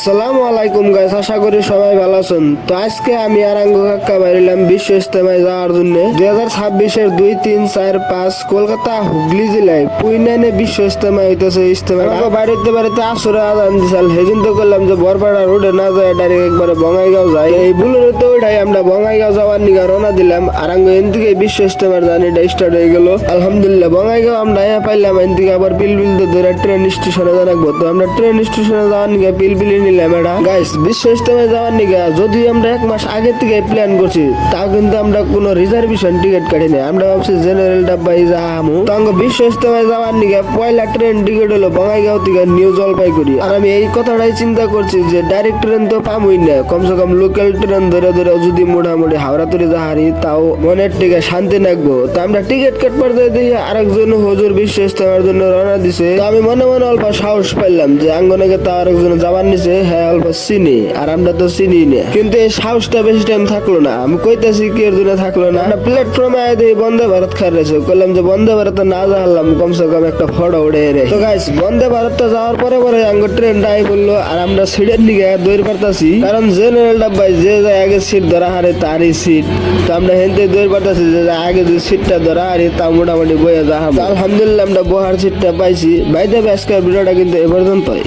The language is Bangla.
আসসালামু আলাইকুম গাইস, আশা করি সবাই ভালো আছেন। তো আজকে আমি আর আঙ্গু কাকা বাইরিলাম বিশ্ব ইজতেমায় যাওয়ার জন্য। 2026-এর 2, 3, 4, 5 কলকাতা হুগলি জেলায় পুইনানে বিশ্ব ইজতেমা হইতেছে। ইজতেমা বাড়িতে আসরে আজান দিছাল, সেদিন তো করলাম যে বরপাড়া রোডে না যায় ডাইরেক্ট একবারে বঙ্গাইগাঁও যাই। এই বুলেরোতে ওইটাই আমরা বঙ্গাইগাঁও যাওয়ার নিগা রওনা দিলাম। আর আঙ্গু এদিকে বিশ্ব ইজতেমার জার্নিটা স্টার্ট হয়ে গেল। আলহামদুলিল্লাহ বঙ্গাইগাঁও আমরা পাইলাম। এদিকে আবার পিলপিল তো ধরে ট্রেন স্টেশনে জানাবো। তো আমরা ট্রেন স্টেশনে যাওয়ার নিগা পিলপিলি নিলাম। এটা গাইস বিশ্ব ইজতেমায় যাওয়ার নিগা যদি আমরা 1 মাস আগে থেকে প্ল্যান করছি, তাও কিন্তু আমরা কোনো রিজার্ভেশন টিকিট কাটিনি। আমরা ভাবছি জেনারেল ডাব্বাই যাহামু। তো আঙ্গ বিশ্ব ইজতেমায় যাওয়ার নিগা পয়লা ট্রেন টিকিট হলো বঙ্গাইগাঁও থেকে নিউ জলপাইগুড়ি। আর আমি এই কথাটাই চিন্তা করছি যে ডাইরেক্ট ট্রেন তো পামই না, কমসে কম লোকাল ট্রেন ধরে ধরে যদি মোটামুটি হাওড়া তুলে যাহারি তাও মনের টিকে শান্তি লাগবো। তো আমরা টিকিট কাটবার যাই দেখি আরেকজন হুজুর বিশ্ব ইজতেমার জন্য রওনা দিছে। তো আমি মনে মনে অল্প সাহস পাইলাম যে আঙ্গনাকে তা আরেকজন যাবার নিচে, হ্যাঁ অল্প চিনি আর আমরা তো চিনি না। কিন্তু এই সাহসটা বেশি টাইম থাকলো না। আমি কইতাছি কি এর জন্য থাকলো না, আমরা প্ল্যাটফর্মে আয় দিয়ে বন্দে ভারত খাই রয়েছে। কইলাম যে বন্দে ভারত না যাওয়ালাম, কমসে কম একটা ফটো উঠে রে। তো গাইস বন্দে ভারত যাওয়ার পরে পরে আঙ্গ ট্রেনটা আই বললো। আর আমরা সিটের দিকে দৌড় পারতাছি, কারণ জেনারেল ডাব্বাই যে যায় আগে সিট ধরা হারে তারই সিট। তো আমরা হেনতে দৌড় পারতাছি যে আগে যে সিটটা ধরা হারি তা মোটামুটি বয়ে যা। আলহামদুলিল্লাহ আমরা বহার সিটটা পাইছি। বাইদে আজকের ভিডিওটা কিন্তু এ পর্যন্তই।